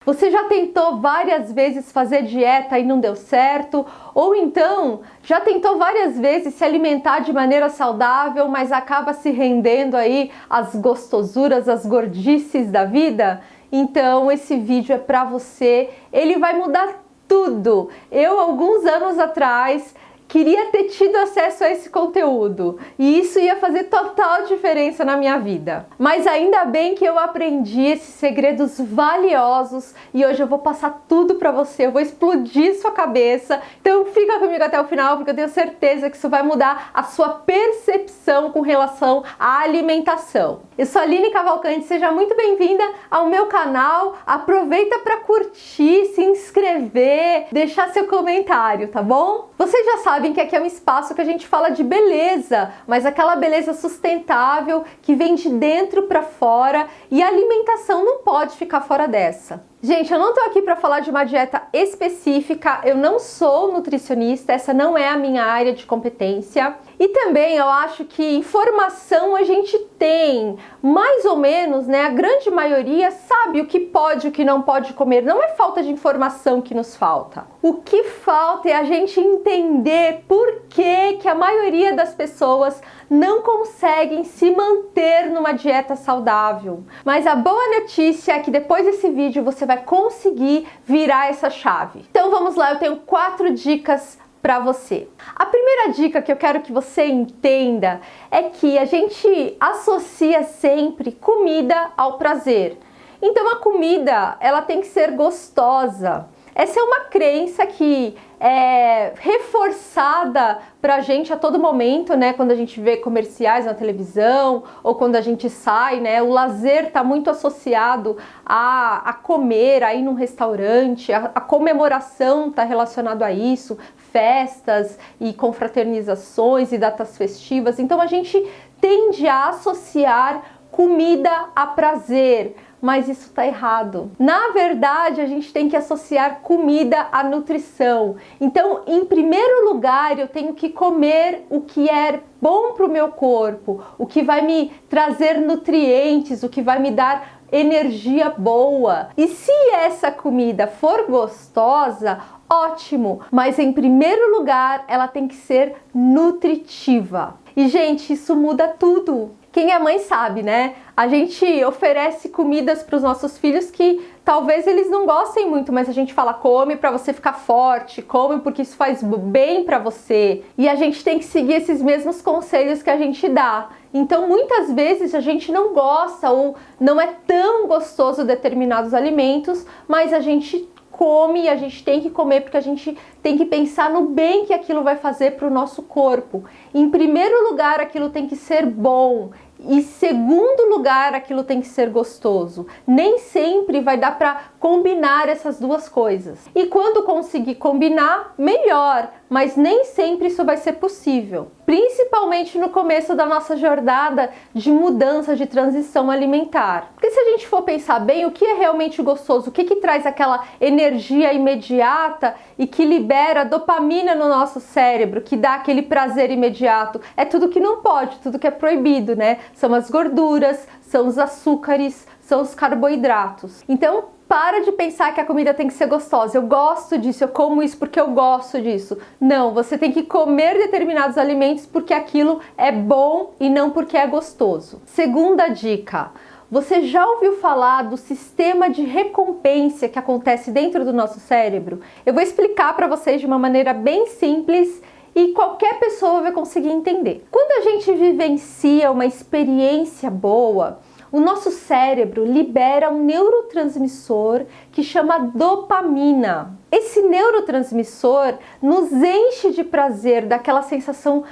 Você já tentou várias vezes fazer dieta e não deu certo? Ou então, já tentou várias vezes se alimentar de maneira saudável, mas acaba se rendendo aí às gostosuras, às gordices da vida? Então, esse vídeo é para você. Ele vai mudar tudo. Eu, alguns anos atrás, queria ter tido acesso a esse conteúdo e isso ia fazer total diferença na minha vida. Mas ainda bem que eu aprendi esses segredos valiosos e hoje eu vou passar tudo pra você, eu vou explodir sua cabeça. Então fica comigo até o final porque eu tenho certeza que isso vai mudar a sua percepção com relação à alimentação. Eu sou a Aline Cavalcante, seja muito bem-vinda ao meu canal. Aproveita para curtir, se inscrever, deixar seu comentário, tá bom? Vocês já sabem que aqui é um espaço que a gente fala de beleza, mas aquela beleza sustentável que vem de dentro para fora, e a alimentação não pode ficar fora dessa. Gente, eu não tô aqui para falar de uma dieta específica, eu não sou nutricionista, essa não é a minha área de competência. E também eu acho que informação a gente tem, mais ou menos, né? A grande maioria sabe o que pode e o que não pode comer. Não é falta de informação que nos falta. O que falta é a gente entender por que a maioria das pessoas não conseguem se manter numa dieta saudável. Mas a boa notícia é que depois desse vídeo você vai conseguir virar essa chave. Então vamos lá, eu tenho 4 dicas para você. A primeira dica que eu quero que você entenda é que a gente associa sempre comida ao prazer. Então a comida, ela tem que ser gostosa. Essa é uma crença que é reforçada pra gente a todo momento, né? Quando a gente vê comerciais na televisão ou quando a gente sai, né? O lazer tá muito associado a comer, a ir num restaurante, a comemoração tá relacionado a isso, festas e confraternizações e datas festivas. Então a gente tende a associar comida a prazer. Mas isso tá errado. Na verdade, a gente tem que associar comida à nutrição. Então, em primeiro lugar, eu tenho que comer o que é bom para o meu corpo, o que vai me trazer nutrientes, o que vai me dar energia boa. E se essa comida for gostosa, ótimo, mas em primeiro lugar, ela tem que ser nutritiva. E, gente, isso muda tudo. Quem é mãe sabe, né? A gente oferece comidas para os nossos filhos que talvez eles não gostem muito, mas a gente fala, come para você ficar forte, come porque isso faz bem para você. E a gente tem que seguir esses mesmos conselhos que a gente dá. Então, muitas vezes a gente não gosta ou não é tão gostoso determinados alimentos, mas a gente come e a gente tem que comer porque a gente tem que pensar no bem que aquilo vai fazer para o nosso corpo. Em primeiro lugar, aquilo tem que ser bom. E segundo lugar, aquilo tem que ser gostoso. Nem sempre vai dar para combinar essas duas coisas. E quando conseguir combinar, melhor. Mas nem sempre isso vai ser possível. Principalmente no começo da nossa jornada de mudança, de transição alimentar. Porque se a gente for pensar bem, o que é realmente gostoso? O que traz aquela energia imediata e que libera dopamina no nosso cérebro, que dá aquele prazer imediato? É tudo que não pode, tudo que é proibido, né? São as gorduras, são os açúcares, são os carboidratos. Então, para de pensar que a comida tem que ser gostosa. Eu gosto disso, eu como isso porque eu gosto disso. Não, você tem que comer determinados alimentos porque aquilo é bom e não porque é gostoso. Segunda dica. Você já ouviu falar do sistema de recompensa que acontece dentro do nosso cérebro? Eu vou explicar para vocês de uma maneira bem simples e qualquer pessoa vai conseguir entender. Quando a gente vivencia uma experiência boa, o nosso cérebro libera um neurotransmissor que chama dopamina. Esse neurotransmissor nos enche de prazer, daquela sensação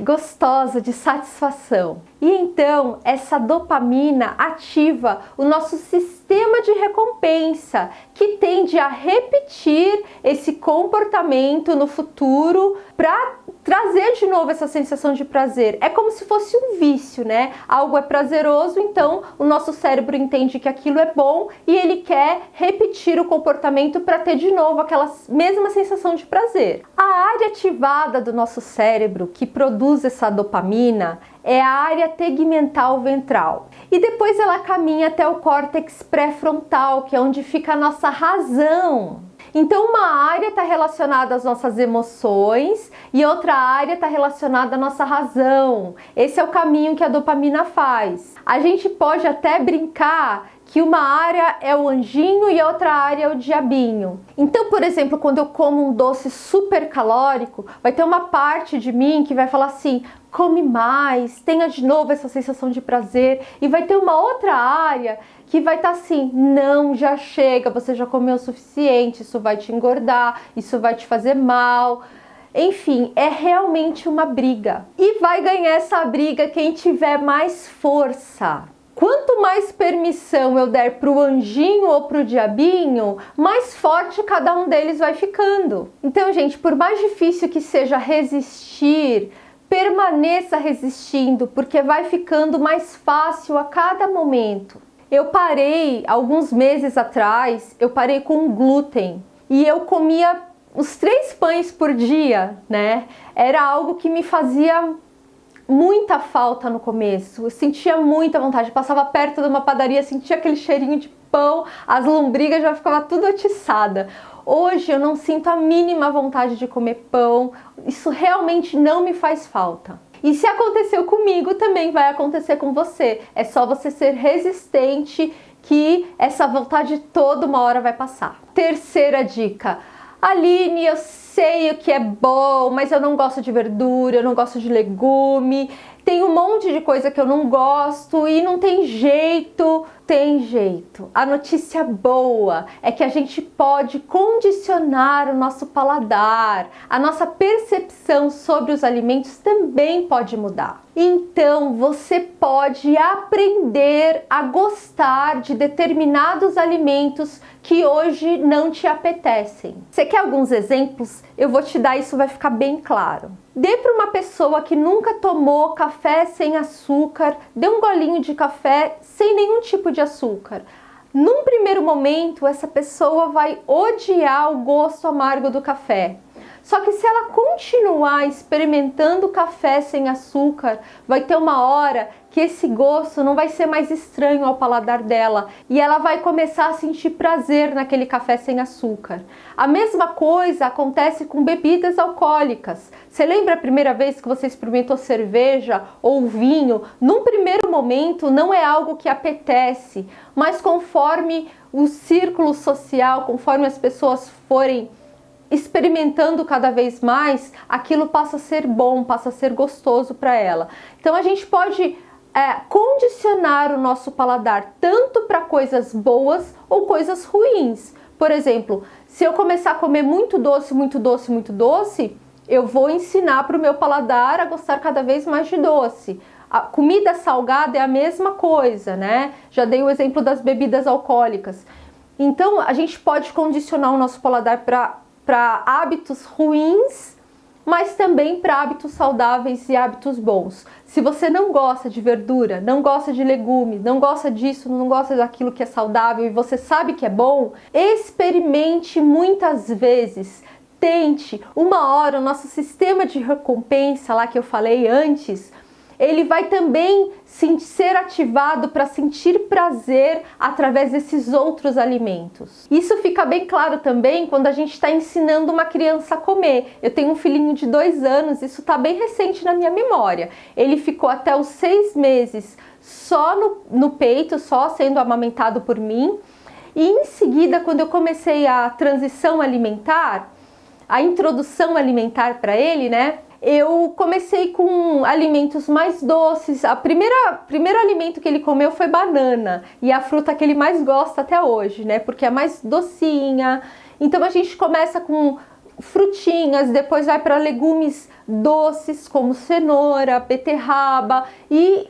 gostosa, de satisfação. E então, essa dopamina ativa o nosso sistema de recompensa, que tende a repetir esse comportamento no futuro para trazer de novo essa sensação de prazer. É como se fosse um vício, né? Algo é prazeroso, então o nosso cérebro entende que aquilo é bom e ele quer repetir o comportamento para ter de novo aquela mesma sensação de prazer. A área ativada do nosso cérebro que produz essa dopamina é a área tegmental ventral. E depois ela caminha até o córtex pré-frontal, que é onde fica a nossa razão. Então uma área está relacionada às nossas emoções e outra área está relacionada à nossa razão. Esse é o caminho que a dopamina faz. A gente pode até brincar que uma área é o anjinho e a outra área é o diabinho. Então, por exemplo, quando eu como um doce super calórico, vai ter uma parte de mim que vai falar assim: come mais, tenha de novo essa sensação de prazer. E vai ter uma outra área que vai estar assim: não, já chega, você já comeu o suficiente, isso vai te engordar, isso vai te fazer mal. Enfim, é realmente uma briga. E vai ganhar essa briga quem tiver mais força. Quanto mais permissão eu der para o anjinho ou para o diabinho, mais forte cada um deles vai ficando. Então, gente, por mais difícil que seja resistir, permaneça resistindo, porque vai ficando mais fácil a cada momento. Eu parei, alguns meses atrás, eu parei com glúten e eu comia os 3 pães por dia, né? Era algo que me fazia muita falta no começo, eu sentia muita vontade, passava perto de uma padaria, sentia aquele cheirinho de pão, as lombrigas já ficava tudo atiçada. Hoje eu não sinto a mínima vontade de comer pão, isso realmente não me faz falta. E se aconteceu comigo, também vai acontecer com você. É só você ser resistente que essa vontade toda uma hora vai passar. Terceira dica: Aline, eu sei o que é bom, mas eu não gosto de verdura, eu não gosto de legume, tem um monte de coisa que eu não gosto e não tem jeito. Tem jeito. A notícia boa é que a gente pode condicionar o nosso paladar, a nossa percepção sobre os alimentos também pode mudar. Então você pode aprender a gostar de determinados alimentos que hoje não te apetecem. Você quer alguns exemplos? Eu vou te dar, isso vai ficar bem claro. Dê para uma pessoa que nunca tomou café sem açúcar, dê um golinho de café sem nenhum tipo de açúcar. Num primeiro momento, essa pessoa vai odiar o gosto amargo do café. Só que se ela continuar experimentando café sem açúcar, vai ter uma hora que esse gosto não vai ser mais estranho ao paladar dela e ela vai começar a sentir prazer naquele café sem açúcar. A mesma coisa acontece com bebidas alcoólicas. Você lembra a primeira vez que você experimentou cerveja ou vinho? Num primeiro momento não é algo que apetece, mas conforme o círculo social, conforme as pessoas forem experimentando cada vez mais, aquilo passa a ser bom, passa a ser gostoso para ela. Então a gente pode condicionar o nosso paladar tanto para coisas boas ou coisas ruins. Por exemplo, se eu começar a comer muito doce, muito doce, muito doce, eu vou ensinar para o meu paladar a gostar cada vez mais de doce. A comida salgada é a mesma coisa, né? Já dei o exemplo das bebidas alcoólicas. Então a gente pode condicionar o nosso paladar para hábitos ruins, mas também para hábitos saudáveis e hábitos bons. Se você não gosta de verdura, não gosta de legumes, não gosta disso, não gosta daquilo que é saudável e você sabe que é bom, experimente muitas vezes. Tente, uma hora o nosso sistema de recompensa lá que eu falei antes, ele vai também ser ativado para sentir prazer através desses outros alimentos. Isso fica bem claro também quando a gente está ensinando uma criança a comer. Eu tenho um filhinho de 2 anos, isso está bem recente na minha memória. Ele ficou até os 6 meses só no peito, só sendo amamentado por mim. E em seguida, quando eu comecei a transição alimentar, a introdução alimentar para ele, né? Eu comecei com alimentos mais doces. Primeiro alimento que ele comeu foi banana. E a fruta que ele mais gosta até hoje, né? Porque é mais docinha. Então a gente começa com frutinhas, depois vai para legumes doces como cenoura, beterraba. E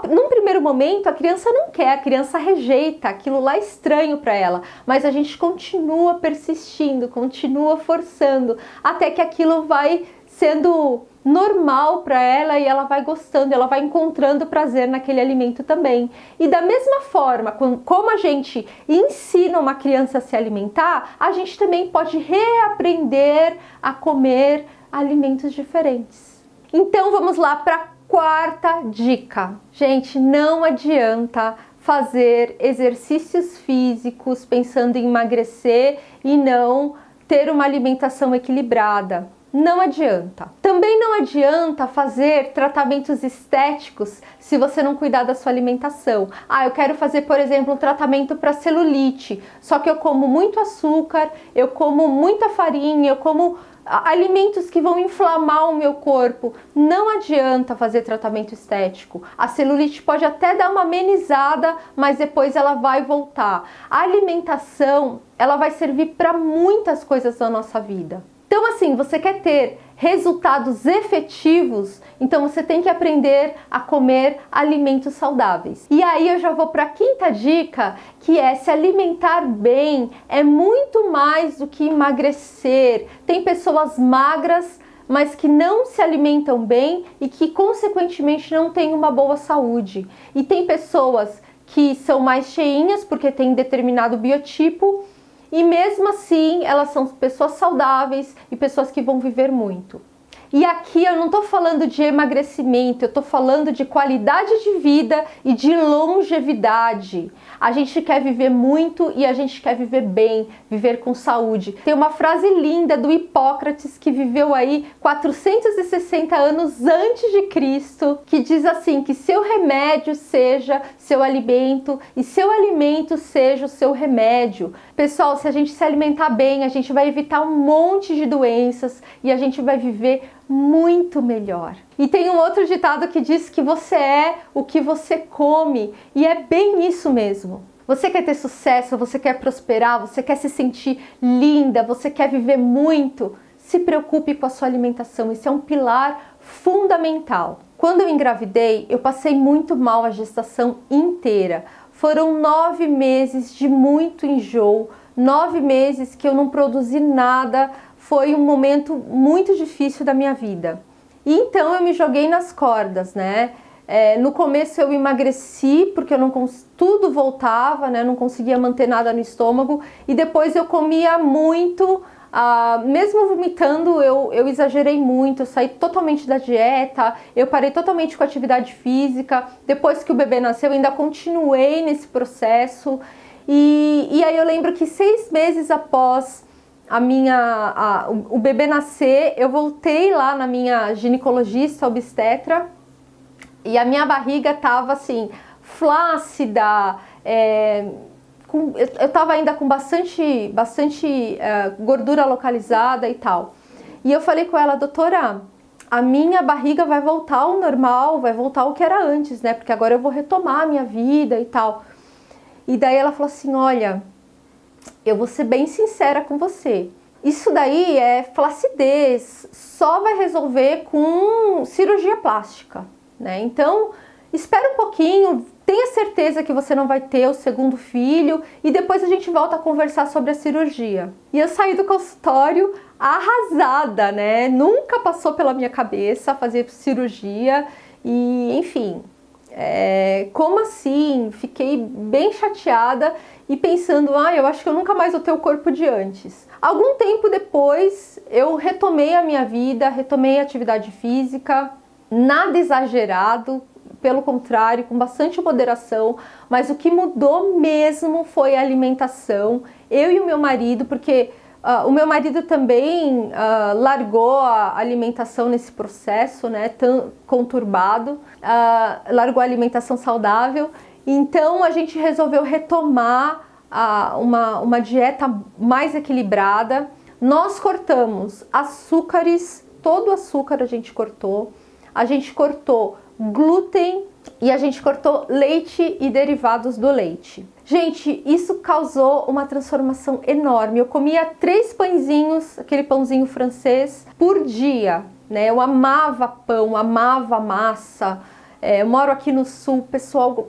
num primeiro momento a criança não quer, a criança rejeita, aquilo lá é estranho para ela. Mas a gente continua persistindo, continua forçando, até que aquilo vai sendo normal para ela e ela vai gostando, ela vai encontrando prazer naquele alimento também. E da mesma forma, como a gente ensina uma criança a se alimentar, a gente também pode reaprender a comer alimentos diferentes. Então vamos lá para a Quarta dica, gente, não adianta fazer exercícios físicos pensando em emagrecer e não ter uma alimentação equilibrada. Não adianta. Também não adianta fazer tratamentos estéticos se você não cuidar da sua alimentação. Eu quero fazer, por exemplo, um tratamento para celulite, só que eu como muito açúcar, eu como muita farinha, eu como alimentos que vão inflamar o meu corpo. Não adianta fazer tratamento estético. A celulite pode até dar uma amenizada, mas depois ela vai voltar. A alimentação, ela vai servir para muitas coisas na nossa vida. Então, assim, você quer ter resultados efetivos, então você tem que aprender a comer alimentos saudáveis. E aí eu já vou para a quinta dica, que é se alimentar bem é muito mais do que emagrecer. Tem pessoas magras, mas que não se alimentam bem e que consequentemente não têm uma boa saúde. E tem pessoas que são mais cheinhas porque têm determinado biotipo, e mesmo assim, elas são pessoas saudáveis e pessoas que vão viver muito. E aqui eu não estou falando de emagrecimento, eu estou falando de qualidade de vida e de longevidade. A gente quer viver muito e a gente quer viver bem, viver com saúde. Tem uma frase linda do Hipócrates, que viveu aí 460 anos antes de Cristo, que diz assim, que seu remédio seja seu alimento e seu alimento seja o seu remédio. Pessoal, se a gente se alimentar bem, a gente vai evitar um monte de doenças e a gente vai viver muito melhor. E tem um outro ditado que diz que você é o que você come, e é bem isso mesmo. Você quer ter sucesso, você quer prosperar, você quer se sentir linda, você quer viver muito, se preocupe com a sua alimentação, isso é um pilar fundamental. Quando eu engravidei, eu passei muito mal a gestação inteira. Foram 9 meses de muito enjoo, 9 meses que eu não produzi nada. Foi um momento muito difícil da minha vida. E então eu me joguei nas cordas, né? No começo eu emagreci porque eu tudo voltava, né? Não conseguia manter nada no estômago. E depois eu comia muito, mesmo vomitando, eu exagerei muito. Eu saí totalmente da dieta, eu parei totalmente com a atividade física. Depois que o bebê nasceu, eu ainda continuei nesse processo. E aí eu lembro que 6 meses após o bebê nascer, eu voltei lá na minha ginecologista obstetra e a minha barriga tava assim, flácida, eu tava ainda com bastante gordura localizada e tal. E eu falei com ela, doutora, a minha barriga vai voltar ao normal, vai voltar ao que era antes, né? Porque agora eu vou retomar a minha vida e tal. E daí ela falou assim, olha, eu vou ser bem sincera com você. Isso daí é flacidez, só vai resolver com cirurgia plástica, né? Então, espera um pouquinho, tenha certeza que você não vai ter o segundo filho e depois a gente volta a conversar sobre a cirurgia. E eu saí do consultório arrasada, né? Nunca passou pela minha cabeça fazer cirurgia e, enfim, como assim? Fiquei bem chateada e pensando, eu acho que eu nunca mais vou ter o corpo de antes. Algum tempo depois, eu retomei a minha vida, retomei a atividade física, nada exagerado, pelo contrário, com bastante moderação, mas o que mudou mesmo foi a alimentação. Eu e o meu marido, porque o meu marido também largou a alimentação nesse processo, né, tão conturbado, largou a alimentação saudável, então a gente resolveu retomar uma dieta mais equilibrada. Nós cortamos açúcares, todo o açúcar a gente cortou glúten e a gente cortou leite e derivados do leite. Gente, isso causou uma transformação enorme. Eu comia 3 pãezinhos, aquele pãozinho francês, por dia, né? Eu amava pão, amava massa. Eu moro aqui no sul, pessoal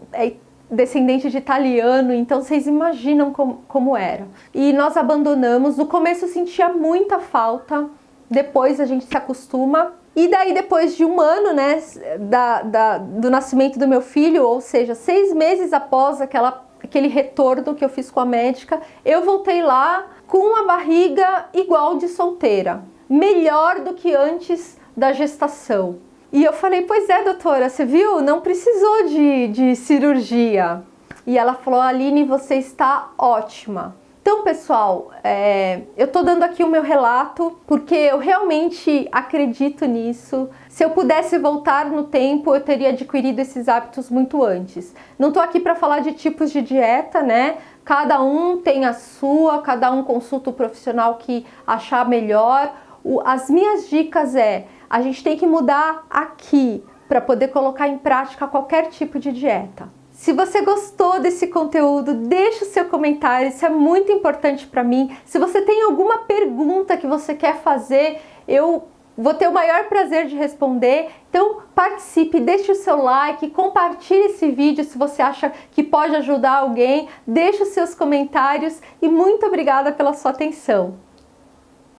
descendente de italiano, então vocês imaginam como era. E nós abandonamos. No começo eu sentia muita falta, depois a gente se acostuma. E daí depois de 1 ano, né, do nascimento do meu filho, ou seja, 6 meses após aquele retorno que eu fiz com a médica, eu voltei lá com uma barriga igual de solteira, melhor do que antes da gestação. E eu falei, pois é, doutora, você viu? Não precisou de cirurgia. E ela falou, Aline, você está ótima. Então, pessoal, eu tô dando aqui o meu relato porque eu realmente acredito nisso. Se eu pudesse voltar no tempo, eu teria adquirido esses hábitos muito antes. Não tô aqui para falar de tipos de dieta, né? Cada um tem a sua, cada um consulta o profissional que achar melhor. As minhas dicas a gente tem que mudar aqui para poder colocar em prática qualquer tipo de dieta. Se você gostou desse conteúdo, deixa o seu comentário, isso é muito importante para mim. Se você tem alguma pergunta que você quer fazer, eu vou ter o maior prazer de responder. Então participe, deixe o seu like, compartilhe esse vídeo se você acha que pode ajudar alguém, deixe os seus comentários e muito obrigada pela sua atenção.